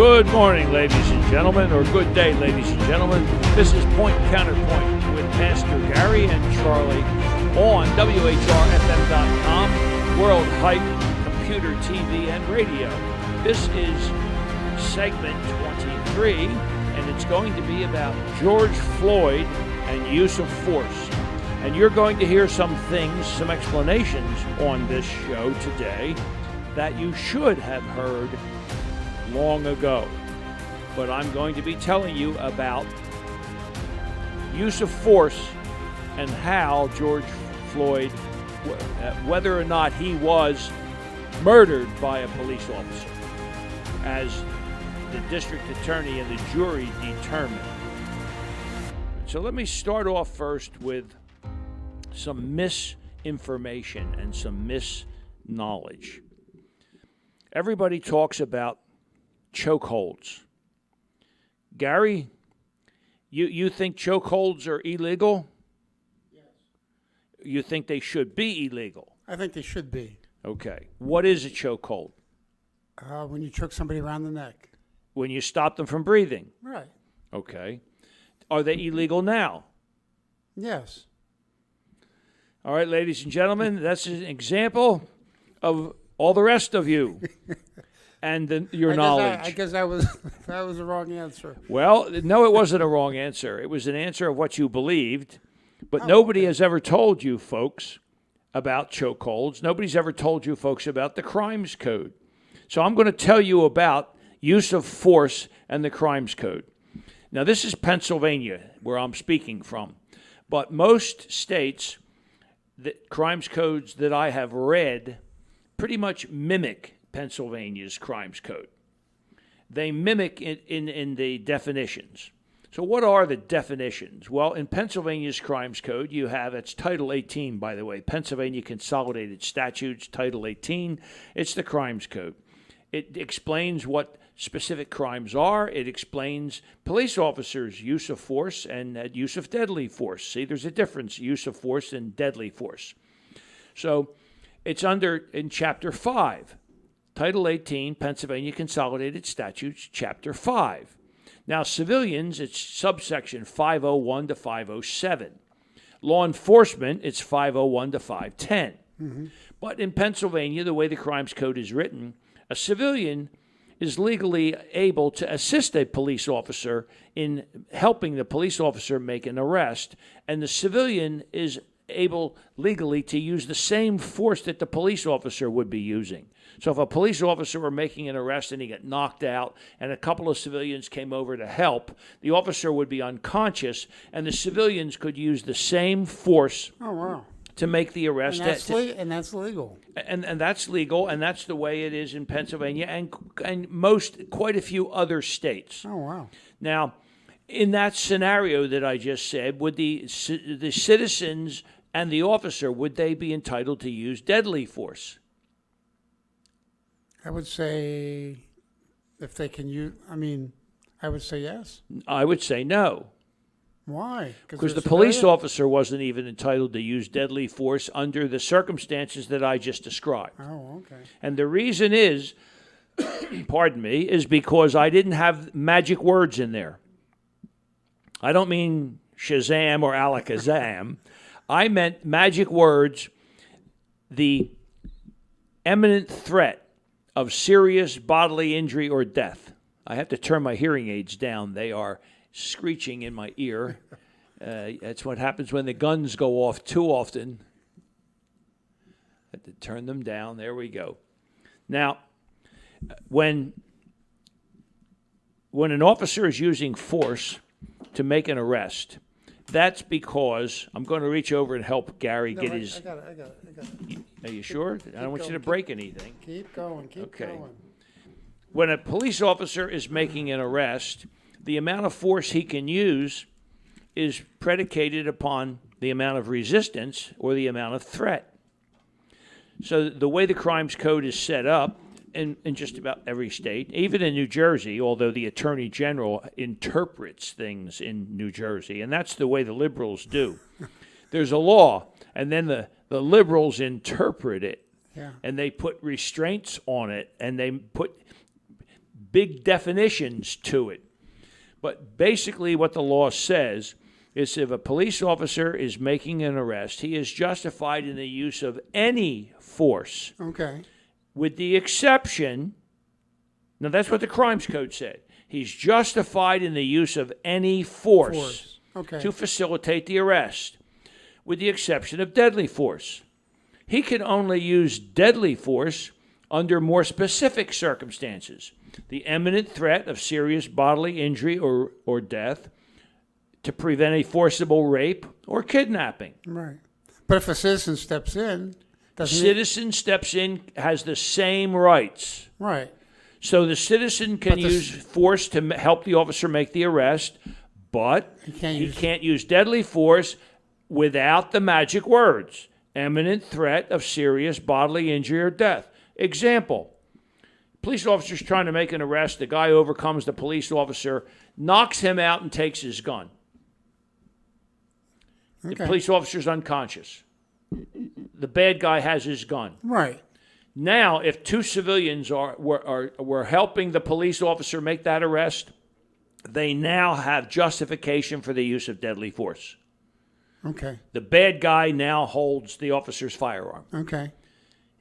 Good morning, ladies and gentlemen, or good day, ladies and gentlemen. This is Point Counterpoint with Pastor Gary and Charlie on WHRFM.com, World Hype, Computer, TV, and Radio. This is segment 23, and it's going to be about George Floyd and use of force. And you're going to hear some things, some explanations on this show today that you should have heard long ago. But I'm going to be telling you about use of force and how George Floyd, whether or not he was murdered by a police officer, as the district attorney and the jury determined. So let me start off first with some misinformation and some misknowledge. Everybody talks about chokeholds. Gary, you think chokeholds are illegal? Yes. You think they should be illegal? I think they should be. Okay. What is a chokehold? When you choke somebody around the neck. When you stop them from breathing? Right. Okay. Are they illegal now? Yes. All right, ladies and gentlemen, that's an example of all the rest of you and your knowledge. I guess that was the wrong answer. Well, no, it wasn't a wrong answer. It was an answer of what you believed, but nobody has ever told you, folks, about chokeholds. Nobody's ever told you, folks, about the Crimes Code. So I'm going to tell you about use of force and the Crimes Code. Now, this is Pennsylvania, where I'm speaking from, but most states, the crimes codes that I have read pretty much mimic Pennsylvania's crimes code. They mimic it in the definitions. So what are the definitions? Well, in Pennsylvania's crimes code, you have, it's Title 18, by the way, Pennsylvania Consolidated Statutes, Title 18. It's the crimes code. It explains what specific crimes are. It explains police officers' use of force and use of deadly force. See, there's a difference, use of force and deadly force. So it's in Chapter 5, Title 18, Pennsylvania Consolidated Statutes, Chapter 5. Now, civilians, it's subsection 501 to 507. Law enforcement, it's 501 to 510. Mm-hmm. But in Pennsylvania, the way the Crimes Code is written, a civilian is legally able to assist a police officer in helping the police officer make an arrest, and the civilian is able legally to use the same force that the police officer would be using. So if a police officer were making an arrest and he got knocked out and a couple of civilians came over to help, the officer would be unconscious and the civilians could use the same force to make the arrest. And that's legal. And that's legal, and that's the way it is in Pennsylvania and quite a few other states. Oh, wow. Now, in that scenario that I just said, would the citizens and the officer, would they be entitled to use deadly force? I would say if they can use, I would say yes. I would say no. Why? Because the police officer wasn't even entitled to use deadly force under the circumstances that I just described. Oh, okay. And the reason is, pardon me, is because I didn't have magic words in there. I don't mean Shazam or Alakazam. I meant magic words, the imminent threat of serious bodily injury or death. I have to turn my hearing aids down. They are screeching in my ear. That's what happens when the guns go off too often. I have to turn them down. There we go. Now, when an officer is using force to make an arrest, that's because I'm going to reach over and help Gary get his. I got it. Are you sure? I don't want you to break anything. Keep going. Okay. When a police officer is making an arrest, the amount of force he can use is predicated upon the amount of resistance or the amount of threat. So the way the Crimes Code is set up, in just about every state, even in New Jersey, although the Attorney General interprets things in New Jersey, and that's the way the liberals do. There's a law, and then the liberals interpret it, and they put restraints on it, and they put big definitions to it. But basically what the law says is if a police officer is making an arrest, he is justified in the use of any force. Okay. With the exception, now that's what the Crimes Code said. He's justified in the use of any force. Okay. To facilitate the arrest, with the exception of deadly force. He can only use deadly force under more specific circumstances. The imminent threat of serious bodily injury or death, to prevent a forcible rape or kidnapping. Right. But if a citizen steps in, doesn't Citizen steps in, has the same rights. Right. So the citizen can use force to help the officer make the arrest, but he can't use deadly force without the magic words. Imminent threat of serious bodily injury or death. Example. Police officer's trying to make an arrest. The guy overcomes the police officer, knocks him out, and takes his gun. Okay. The police officer's unconscious. The bad guy has his gun. Right. Now, if two civilians were helping the police officer make that arrest, they now have justification for the use of deadly force. Okay. The bad guy now holds the officer's firearm. Okay.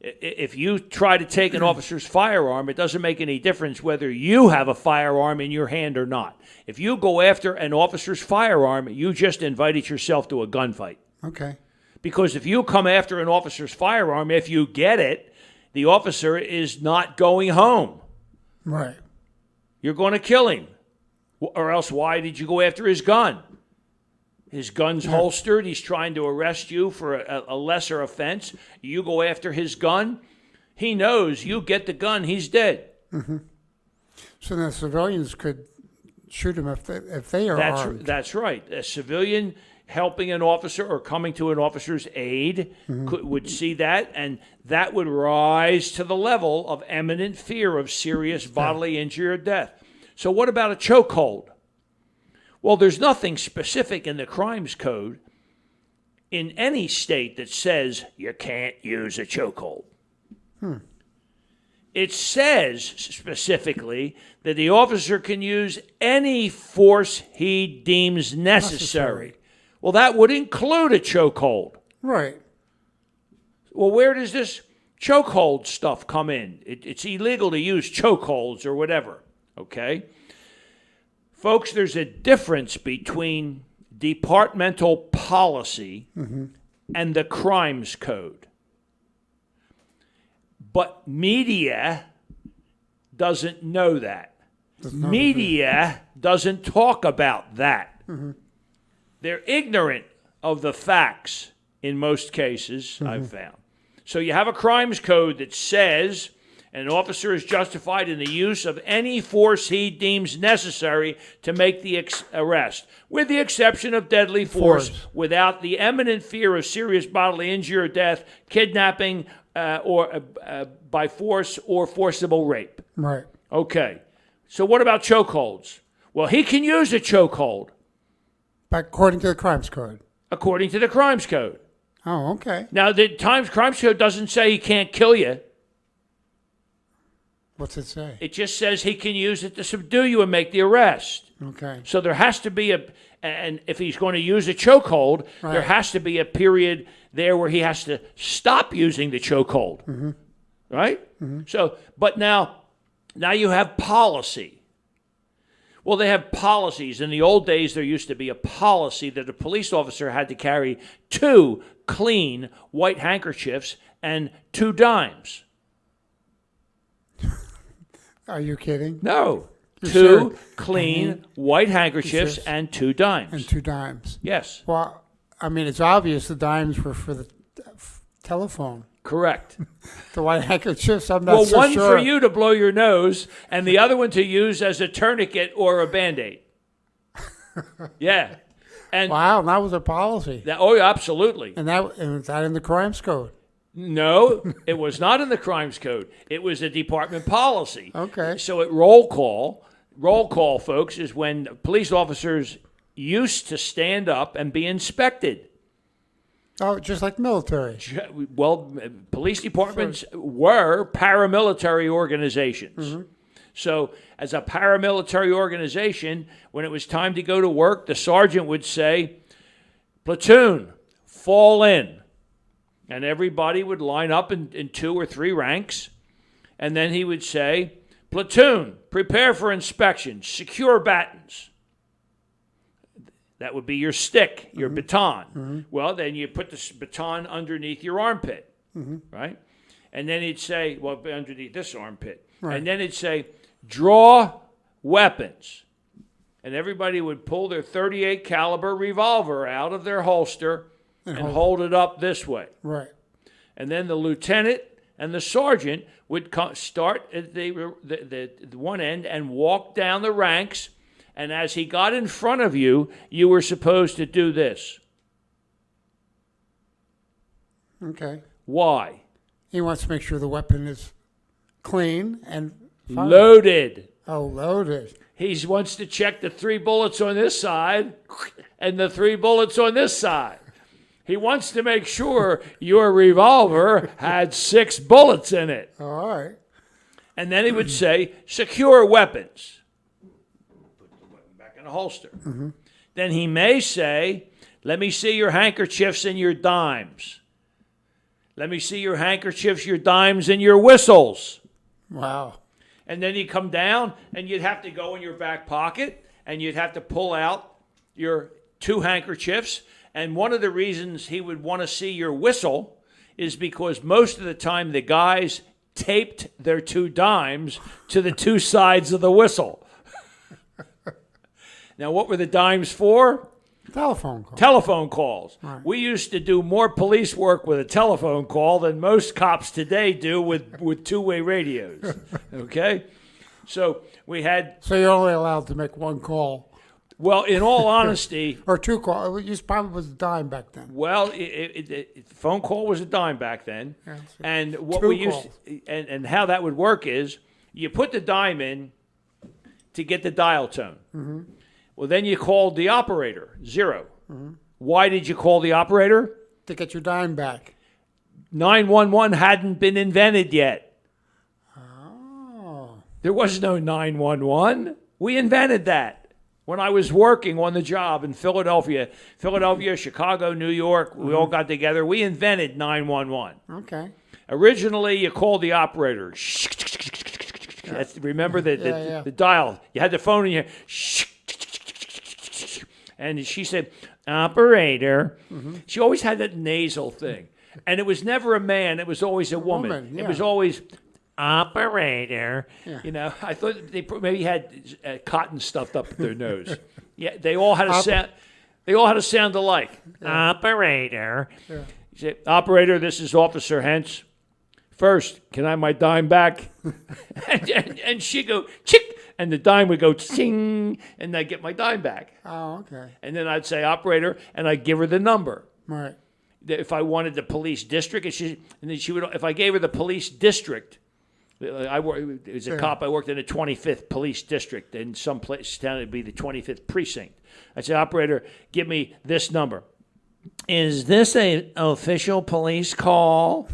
If you try to take an officer's firearm, it doesn't make any difference whether you have a firearm in your hand or not. If you go after an officer's firearm, you just invited yourself to a gunfight. Okay. Because if you come after an officer's firearm, if you get it, the officer is not going home. Right. You're going to kill him. Or else why did you go after his gun? His gun's holstered. He's trying to arrest you for a lesser offense. You go after his gun. He knows you get the gun, he's dead. Mm-hmm. So the civilians could shoot him if they are armed. That's right. A civilian helping an officer or coming to an officer's aid would see that, and that would rise to the level of imminent fear of serious bodily injury or death. So what about a chokehold? Well, there's nothing specific in the Crimes Code in any state that says you can't use a chokehold. It says specifically that the officer can use any force he deems necessary. Well, that would include a chokehold. Right. Well, where does this chokehold stuff come in? It's illegal to use chokeholds or whatever, okay? Folks, there's a difference between departmental policy and the Crimes Code. But media doesn't know that. Media doesn't talk about that. They're ignorant of the facts in most cases, I've found. So you have a Crimes Code that says an officer is justified in the use of any force he deems necessary to make the arrest, with the exception of deadly force, without the imminent fear of serious bodily injury or death, kidnapping, or by force or forcible rape. Right. Okay. So what about chokeholds? Well, he can use a chokehold. But according to the Crimes Code. According to the Crimes Code. Oh, okay. Now, the Crimes Code doesn't say he can't kill you. What's it say? It just says he can use it to subdue you and make the arrest. Okay. So there has to be and if he's going to use a chokehold, there has to be a period there where he has to stop using the chokehold. Right? So, but now you have policy. Well, they have policies. In the old days, there used to be a policy that a police officer had to carry 2 clean white handkerchiefs and 2 dimes. Are you kidding? No. You're 2 sure? clean white handkerchiefs and 2 dimes. And 2 dimes. Yes. Well, I mean, it's obvious the dimes were for the telephone. Correct. The white handkerchiefs, I'm not so one sure. for you to blow your nose, and the other one to use as a tourniquet or a Band-Aid. Yeah. And wow, that was a policy. oh, yeah, absolutely. And was that in the Crimes Code? No, it was not in the Crimes Code. It was a department policy. Okay. So at roll call, folks, is when police officers used to stand up and be inspected. Oh, just like military. Well, police departments were paramilitary organizations. So as a paramilitary organization, when it was time to go to work, the sergeant would say, platoon, fall in. And everybody would line up in 2 or 3 ranks. And then he would say, platoon, prepare for inspection, secure batons. That would be your stick, your baton. Well, then you put the baton underneath your armpit, right? And then he'd say, well, underneath this armpit. Right. And then he'd say, draw weapons. And everybody would pull their .38 caliber revolver out of their holster and hold it up this way. Right. And then the lieutenant and the sergeant would start at the one end and walk down the ranks. And as he got in front of you, you were supposed to do this. Okay. Why? He wants to make sure the weapon is clean and fired. Loaded. Oh, loaded. He wants to check the 3 bullets on this side and the 3 bullets on this side. He wants to make sure your revolver had 6 bullets in it. All right. And then he would say, secure weapons. Put the weapon back in the holster. Then he may say, let me see your handkerchiefs and your dimes. Let me see your handkerchiefs, your dimes, and your whistles. Wow. And then you come down, and you'd have to go in your back pocket, and you'd have to pull out your 2 handkerchiefs. And one of the reasons he would want to see your whistle is because most of the time the guys taped their 2 dimes to the 2 sides of the whistle. Now, what were the dimes for? Telephone call. Telephone calls. Right. We used to do more police work with a telephone call than most cops today do with two-way radios. Okay? So we had... So you're only allowed to make 1 call. Well, in all honesty... Or 2 calls. It probably was a dime back then. Well, phone call was a dime back then. Yeah, and what 2 we used... calls. And how that would work is you put the dime in to get the dial tone. Well, then you called the operator, 0. Why did you call the operator? To get your dime back. 911 hadn't been invented yet. Oh. There was no 911. We invented that when I was working on the job in Philadelphia, Chicago, New York. We all got together. We invented 911. Okay. Originally, you called the operator. Remember the dial. You had the phone in your... And she said, operator. She always had that nasal thing. And it was never a man. It was always a woman. Yeah. It was always, operator. Yeah. You know, I thought they maybe had cotton stuffed up their nose. Yeah, they all had a sound. They all had a sound alike. Yeah. Operator. Yeah. She said, operator, this is Officer Hentz. First, can I have my dime back? and she'd go, chick. And the dime would go ting, and I'd get my dime back. Oh, okay. And then I'd say, operator, and I'd give her the number. Right. If I wanted the police district, and then she would. If I gave her the police district, as a cop, I worked in the 25th police district. In some place town, it'd be the 25th precinct. I'd say, operator, give me this number. Is this an official police call?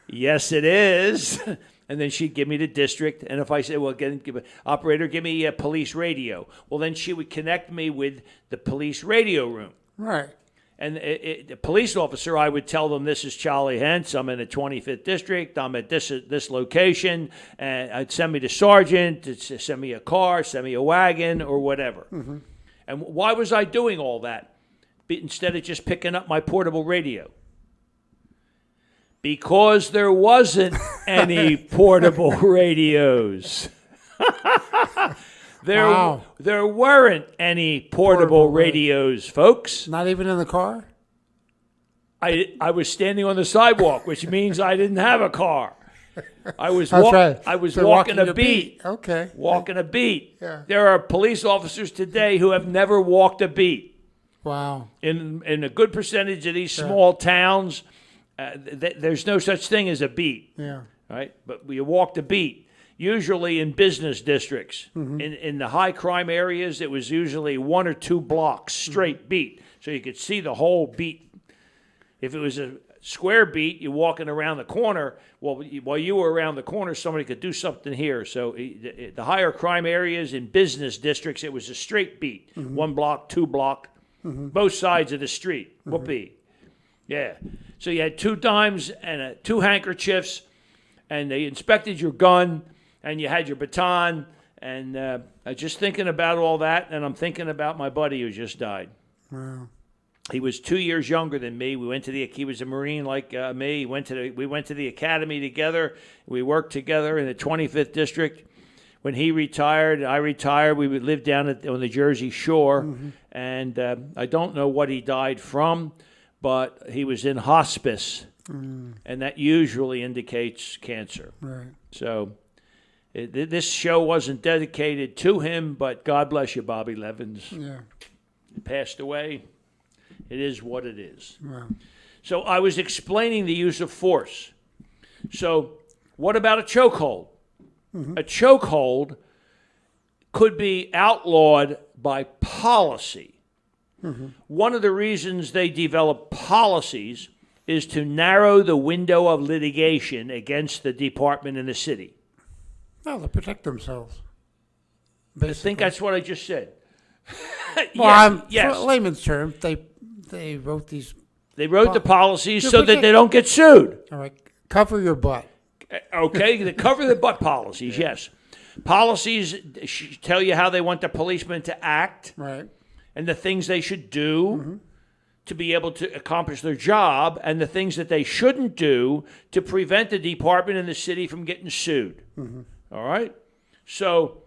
Yes, it is. And then she'd give me the district. And if I said, well, operator, give me a police radio. Well, then she would connect me with the police radio room. Right. And the police officer, I would tell them, this is Charlie Hentz. I'm in the 25th district. I'm at this location. And I'd send me the sergeant, send me a car, send me a wagon, or whatever. And why was I doing all that instead of just picking up my portable radio? Because there wasn't any portable radios. There weren't any portable radios, folks. Not even in the car? I was standing on the sidewalk, which means I didn't have a car. I was walking a beat. Okay. Walking a beat. Yeah. There are police officers today who have never walked a beat. Wow. In a good percentage of these small towns, there's no such thing as a beat. Yeah. Right? But you walk the beat. Usually in business districts. In the high crime areas, it was usually 1 or 2 blocks straight beat. So you could see the whole beat. If it was a square beat, you're walking around the corner. Well, while you were around the corner, somebody could do something here. So the higher crime areas in business districts, it was a straight beat. 1 block, 2 block, both sides of the street. Whoopee. Yeah. So you had 2 dimes and 2 handkerchiefs, and they inspected your gun, and you had your baton. And I'm just thinking about all that, and I'm thinking about my buddy who just died. Wow. He was 2 years younger than me. He was a Marine like me. We went to the academy together. We worked together in the 25th district. When he retired, I retired. We would live down on the Jersey Shore, and I don't know what he died from, but he was in hospice, and that usually indicates cancer. Right. So this show wasn't dedicated to him, but God bless you, Bobby Levins. Yeah. He passed away. It is what it is. Wow. So I was explaining the use of force. So what about a chokehold? A chokehold could be outlawed by policy. One of the reasons they develop policies is to narrow the window of litigation against the department and the city. No, to protect themselves. I think that's what I just said. Well, yes. for layman's terms, they wrote these. They wrote the policies To so that protect- they don't get sued. All right, cover your butt. Okay, the cover the butt policies, yes. Policies tell you how they want the policeman to act Right. and the things they should do to be able to accomplish their job and the things that they shouldn't do to prevent the department and the city from getting sued. All right? So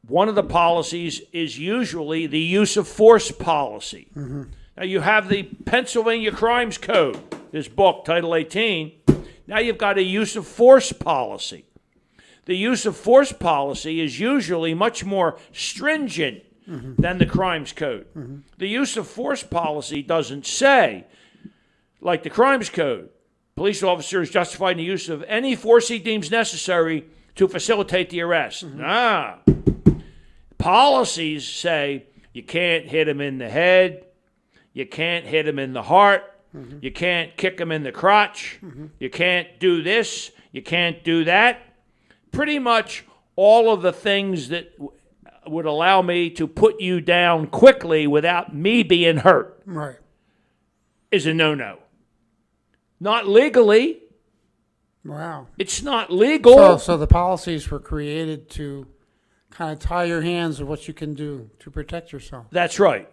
one of the policies is usually the use of force policy. Now you have the Pennsylvania Crimes Code, this book, Title 18. Now you've got a use of force policy. The use of force policy is usually much more stringent than the Crimes Code. The use of force policy doesn't say, like the Crimes Code, police officer is justified in the use of any force he deems necessary to facilitate the arrest. Policies say you can't hit him in the head, you can't hit him in the heart, you can't kick him in the crotch, you can't do this, you can't do that. Pretty much all of the things that would allow me to put you down quickly without me being hurt Right. is a no-no. Not legally. Wow. It's not legal. So the policies were created to kind of tie your hands of what you can do to protect yourself. That's right.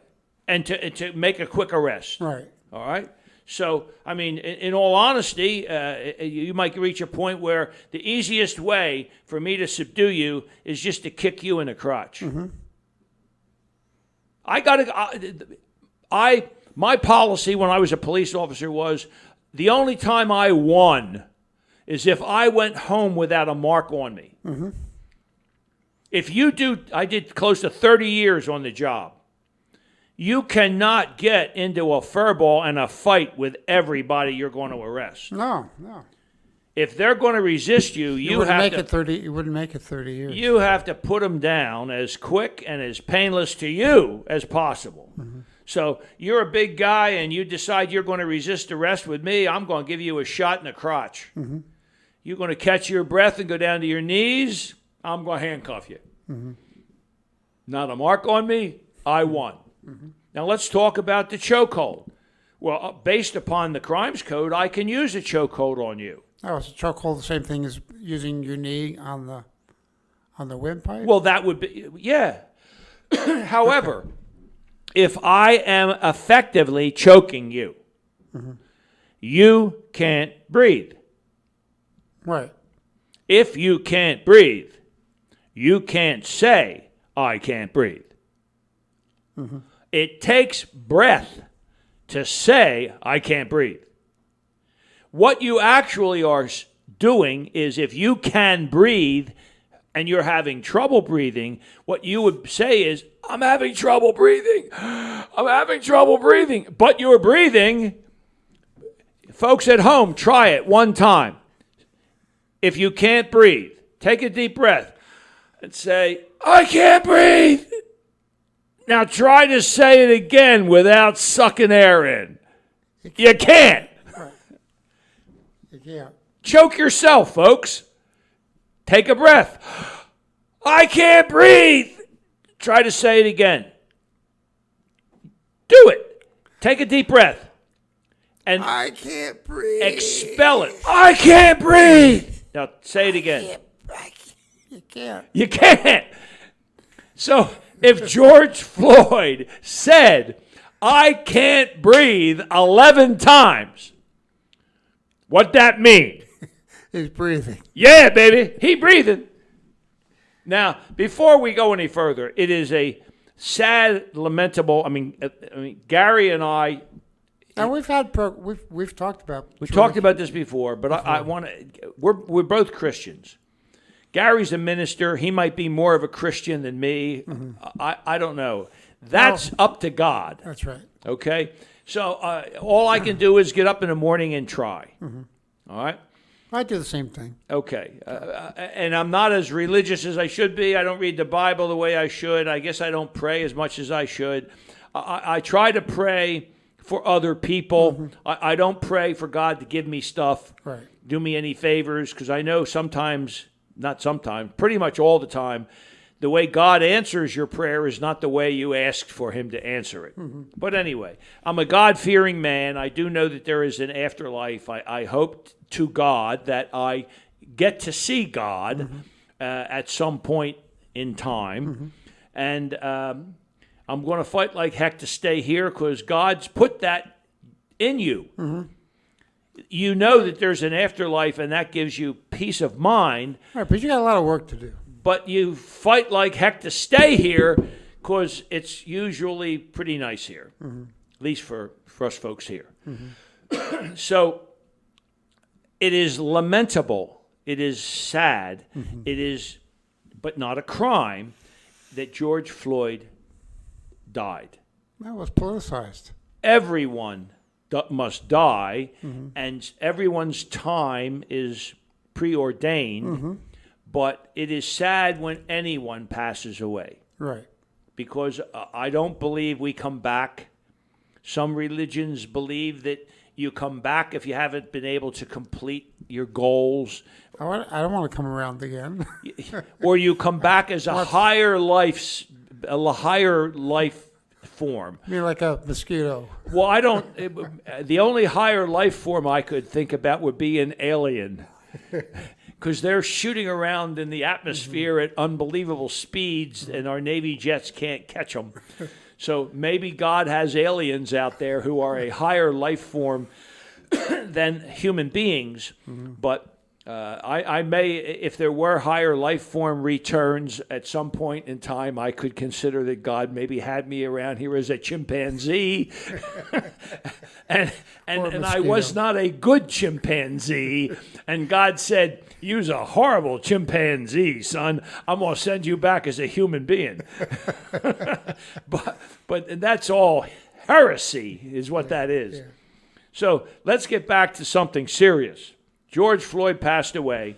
And to make a quick arrest. Right. All right? So, I mean, in all honesty, you might reach a point where the easiest way for me to subdue you is just to kick you in the crotch. My policy when I was a police officer was the only time I won is if I went home without a mark on me. If you do, I did close to 30 years on the job. You cannot get into a furball and a fight with everybody you're going to arrest. No. If they're going to resist you, You wouldn't make it 30 years. You have to put them down as quick and as painless to you as possible. So you're a big guy and you decide you're going to resist arrest with me, I'm going to give you a shot in the crotch. You're going to catch your breath and go down to your knees, I'm going to handcuff you. Not a mark on me, I won. Now let's talk about the chokehold. Well, based upon the Crimes Code, I can use a chokehold on you. Oh, is a chokehold the same thing as using your knee on the windpipe? Well, that would be, yeah. However, if I am effectively choking you, you can't breathe. Right. If you can't breathe, you can't say, I can't breathe. It takes breath to say, I can't breathe. What you actually are doing is if you can breathe and you're having trouble breathing, what you would say is, I'm having trouble breathing. I'm having trouble breathing. But you're breathing. Folks at home, try it one time. If you can't breathe, take a deep breath and say, I can't breathe. Now try to say it again without sucking air in. You can't. Right. You can't. Choke yourself, folks. Take a breath. I can't breathe. Try to say it again. Do it. Take a deep breath. And I can't breathe. expel it. I can't breathe. Now say it again. You can't. You can't. So if George Floyd said, I can't breathe 11 times, what'd that mean? He's breathing. Yeah, baby. He breathing. Now, before we go any further, it is a sad, lamentable. I mean, Gary and I. And we've talked about. We talked about this before, but I want to. We're both Christians. Gary's a minister. He might be more of a Christian than me. Mm-hmm. I don't know. That's up to God. That's right. Okay. So all I can do is get up in the morning and try. Mm-hmm. All right. I do the same thing. Okay. And I'm not as religious as I should be. I don't read the Bible the way I should. I guess I don't pray as much as I should. I try to pray for other people. Mm-hmm. I don't pray for God to give me stuff, right. Do me any favors, because I know pretty much all the time, the way God answers your prayer is not the way you asked for him to answer it. Mm-hmm. But anyway, I'm a God-fearing man. I do know that there is an afterlife. I hope to God that I get to see God mm-hmm. At some point in time. Mm-hmm. And I'm going to fight like heck to stay here because God's put that in you. Mm-hmm. You know that there's an afterlife, and that gives you peace of mind. All right, but you got a lot of work to do. But you fight like heck to stay here because it's usually pretty nice here, mm-hmm. At least for us folks here. Mm-hmm. So it is lamentable. It is sad. Mm-hmm. It is, but not a crime, that George Floyd died. That was politicized. Everyone must die, mm-hmm. and everyone's time is preordained. Mm-hmm. But it is sad when anyone passes away. Right. Because I don't believe we come back. Some religions believe that you come back if you haven't been able to complete your goals. I don't want to come around again. Or you come back as a higher life form. You mean like a mosquito? Well, the only higher life form I could think about would be an alien. Because they're shooting around in the atmosphere mm-hmm. at unbelievable speeds, and our Navy jets can't catch them. So maybe God has aliens out there who are a higher life form than human beings. Mm-hmm. But I may, if there were higher life form returns at some point in time, I could consider that God maybe had me around here as a chimpanzee. and I was not a good chimpanzee. And God said, "You's a horrible chimpanzee, son. I'm going to send you back as a human being." But that's all heresy is what that is. Yeah. So let's get back to something serious. George Floyd passed away.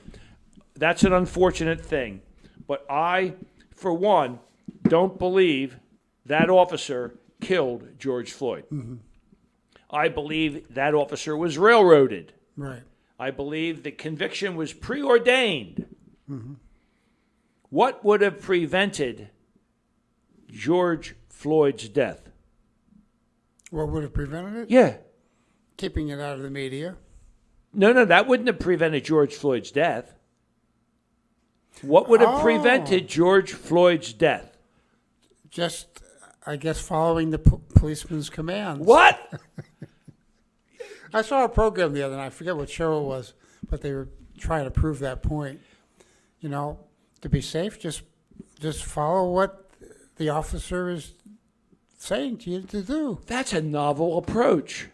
That's an unfortunate thing. But I, for one, don't believe that officer killed George Floyd. Mm-hmm. I believe that officer was railroaded. Right. I believe the conviction was preordained. Mm-hmm. What would have prevented George Floyd's death? What would have prevented it? Yeah. Keeping it out of the media. No, that wouldn't have prevented George Floyd's death. What would have prevented George Floyd's death? Just, I guess, following the policeman's commands. What? I saw a program the other night. I forget what show it was, but they were trying to prove that point. You know, to be safe, just follow what the officer is saying to you to do. That's a novel approach.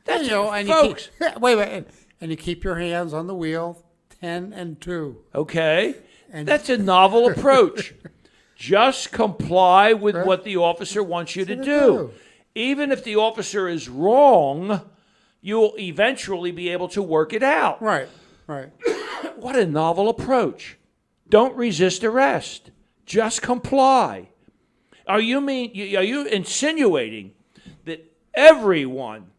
That's, and folks. And you keep your hands on the wheel, 10 and 2. Okay, that's a novel approach. Just comply with what the officer wants you to do. Even if the officer is wrong, you'll eventually be able to work it out. Right. What a novel approach. Don't resist arrest. Just comply. Are you insinuating that everyone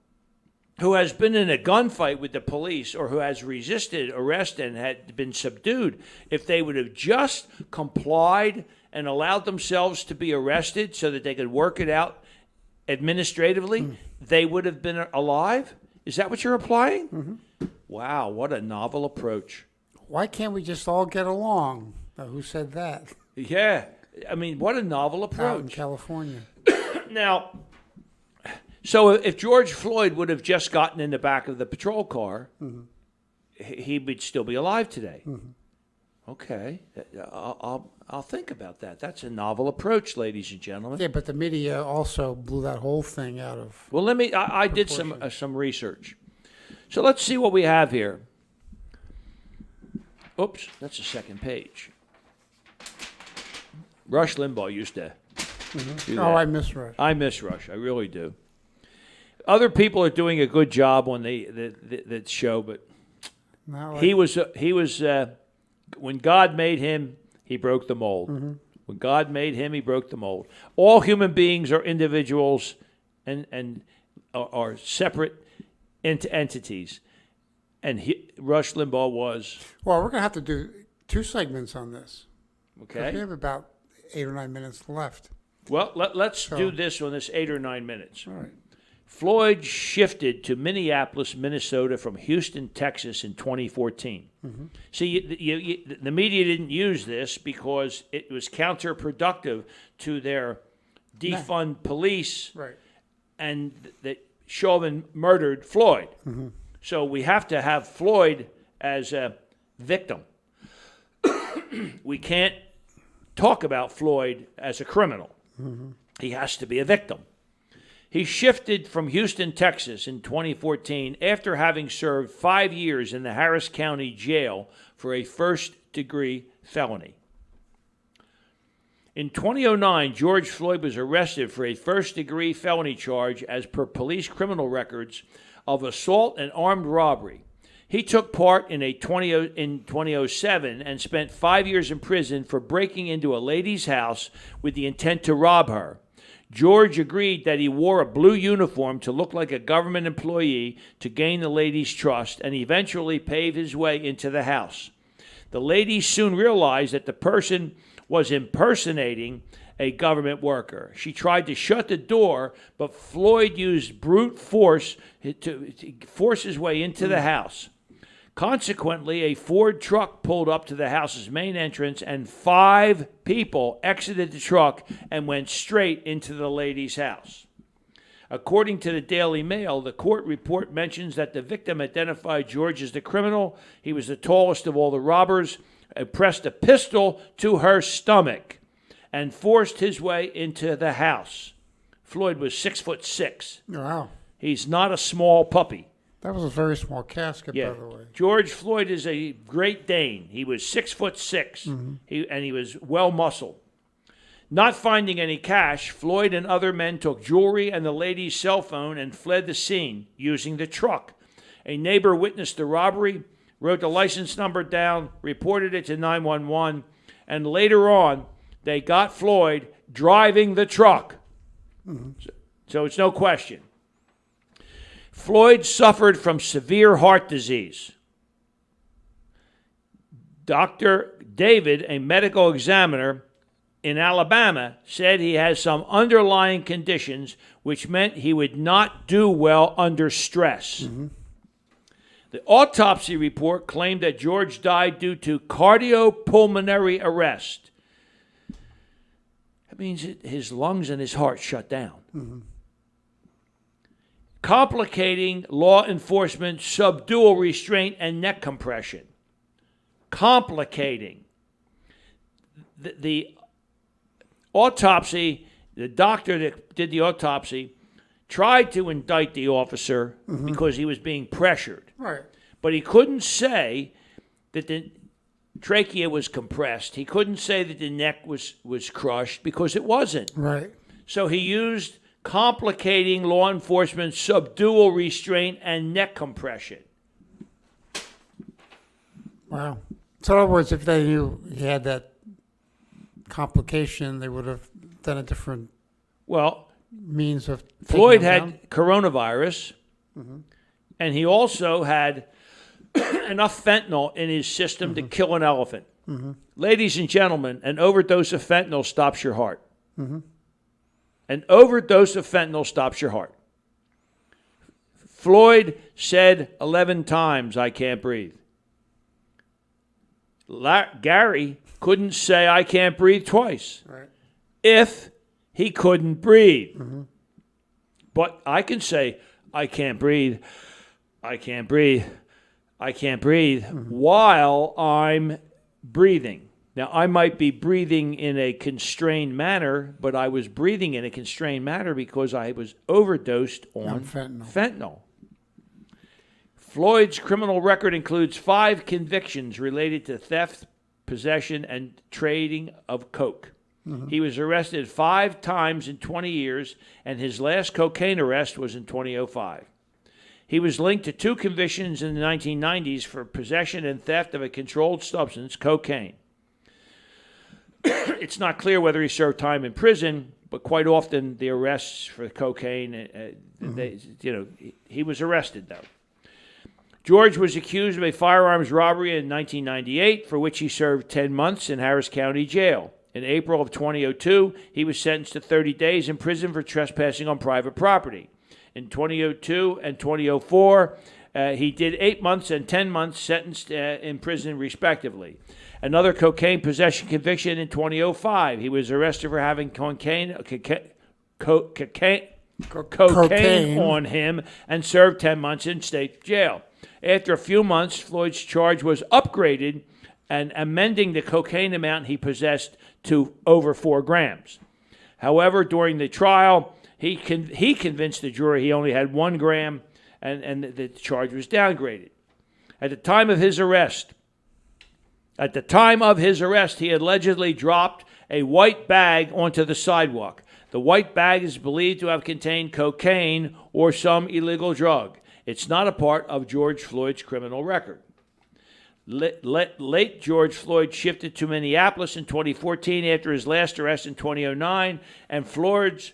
who has been in a gunfight with the police or who has resisted arrest and had been subdued, if they would have just complied and allowed themselves to be arrested so that they could work it out administratively, they would have been alive? Is that what you're implying? Mm-hmm. Wow, what a novel approach. Why can't we just all get along? Who said that? Yeah, I mean, what a novel approach. Out in California. Now, so if George Floyd would have just gotten in the back of the patrol car, he would still be alive today. Okay, I'll think about that. That's a novel approach, ladies and gentlemen. Yeah, but the media also blew that whole thing out of. Well, I did some research. So let's see what we have here. Oops, that's the second page. Rush Limbaugh used to do that. Oh, I miss Rush. I miss Rush. I really do. Other people are doing a good job on the show, but he was when God made him, he broke the mold. When God made him, he broke the mold. All human beings are individuals and are separate entities. And Rush Limbaugh was. Well, we're going to have to do 2 segments on this. Okay. We have about 8 or 9 minutes left. Well, let's do this on this 8 or 9 minutes. All right. Floyd shifted to Minneapolis, Minnesota from Houston, Texas in 2014. See, the media didn't use this because it was counterproductive to their defund police, Right. and that Chauvin murdered Floyd. So we have to have Floyd as a victim. We can't talk about Floyd as a criminal. He has to be a victim. He shifted from Houston, Texas in 2014 after having served 5 years in the Harris County Jail for a first-degree felony. In 2009, George Floyd was arrested for a first-degree felony charge as per police criminal records of assault and armed robbery. He took part in in 2007 and spent 5 years in prison for breaking into a lady's house with the intent to rob her. George agreed that he wore a blue uniform to look like a government employee to gain the lady's trust and eventually pave his way into the house. The lady soon realized that the person was impersonating a government worker. She tried to shut the door, but Floyd used brute force to force his way into the house. Consequently, a Ford truck pulled up to the house's main entrance, and 5 people exited the truck and went straight into the lady's house. According to the Daily Mail, the court report mentions that the victim identified George as the criminal. He was the tallest of all the robbers, pressed a pistol to her stomach, and forced his way into the house. Floyd was 6'6". Wow. He's not a small puppy. That was a very small casket, Yeah. by the way. George Floyd is a Great Dane. He was 6'6", and he was well muscled. Not finding any cash, Floyd and other men took jewelry and the lady's cell phone and fled the scene using the truck. A neighbor witnessed the robbery, wrote the license number down, reported it to 911, and later on, they got Floyd driving the truck. So it's no question. Floyd suffered from severe heart disease. Dr. David, a medical examiner in Alabama, said he has some underlying conditions which meant he would not do well under stress. The autopsy report claimed that George died due to cardiopulmonary arrest. That means his lungs and his heart shut down. Complicating law enforcement subdual restraint and neck compression. Complicating. The autopsy, the doctor that did the autopsy tried to indict the officer because he was being pressured. Right. But he couldn't say that the trachea was compressed. He couldn't say that the neck was crushed because it wasn't. Right. So he used complicating law enforcement subdual restraint and neck compression. Wow. So in other words, if they knew he had that complication, they would have done a different Well, means of taking Floyd him had down? coronavirus. And he also had enough fentanyl in his system to kill an elephant. Ladies and gentlemen, an overdose of fentanyl stops your heart. An overdose of fentanyl stops your heart. Floyd said 11 times, "I can't breathe." Gary couldn't say, "I can't breathe" twice. Right. If he couldn't breathe. But I can say, "I can't breathe, I can't breathe, I can't breathe," while I'm breathing. Now, I might be breathing in a constrained manner, but I was breathing in a constrained manner because I was overdosed on fentanyl. Floyd's criminal record includes 5 convictions related to theft, possession, and trading of coke. He was arrested 5 times in 20 years, and his last cocaine arrest was in 2005. He was linked to 2 convictions in the 1990s for possession and theft of a controlled substance, cocaine. It's not clear whether he served time in prison, but quite often the arrests for cocaine, he was arrested, though. George was accused of a firearms robbery in 1998, for which he served 10 months in Harris County Jail. In April of 2002, he was sentenced to 30 days in prison for trespassing on private property. In 2002 and 2004, he did 8 months and 10 months sentenced in prison, respectively. Another cocaine possession conviction in 2005. He was arrested for having cocaine on him and served 10 months in state jail. After a few months, Floyd's charge was upgraded and amending the cocaine amount he possessed to over 4 grams. However, during the trial, he convinced the jury he only had 1 gram and the charge was downgraded. At the time of his arrest, he allegedly dropped a white bag onto the sidewalk. The white bag is believed to have contained cocaine or some illegal drug. It's not a part of George Floyd's criminal record. Late George Floyd shifted to Minneapolis in 2014 after his last arrest in 2009, and Floyd's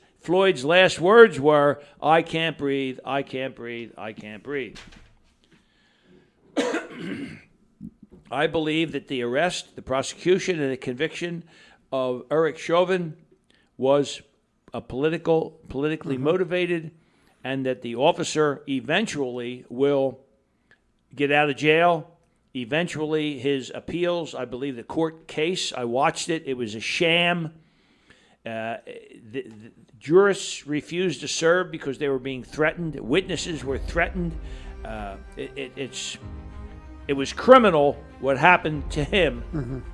last words were, "I can't breathe, I can't breathe, I can't breathe." I believe that the arrest, the prosecution, and the conviction of Eric Chauvin was politically motivated, and that the officer eventually will get out of jail. Eventually, his appeals, I believe the court case, I watched it, it was a sham. The jurists refused to serve because they were being threatened. Witnesses were threatened. It was criminal what happened to him.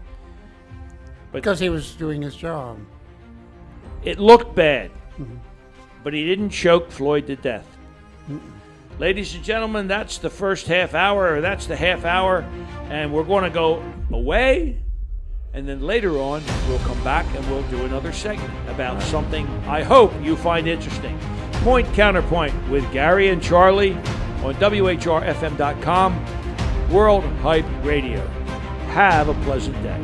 But because he was doing his job. It looked bad. But he didn't choke Floyd to death. Ladies and gentlemen, that's the first half hour, or that's the half hour, and we're going to go away, and then later on, we'll come back and we'll do another segment about something I hope you find interesting. Point Counterpoint with Gary and Charlie on WHRFM.com, World Hype Radio. Have a pleasant day.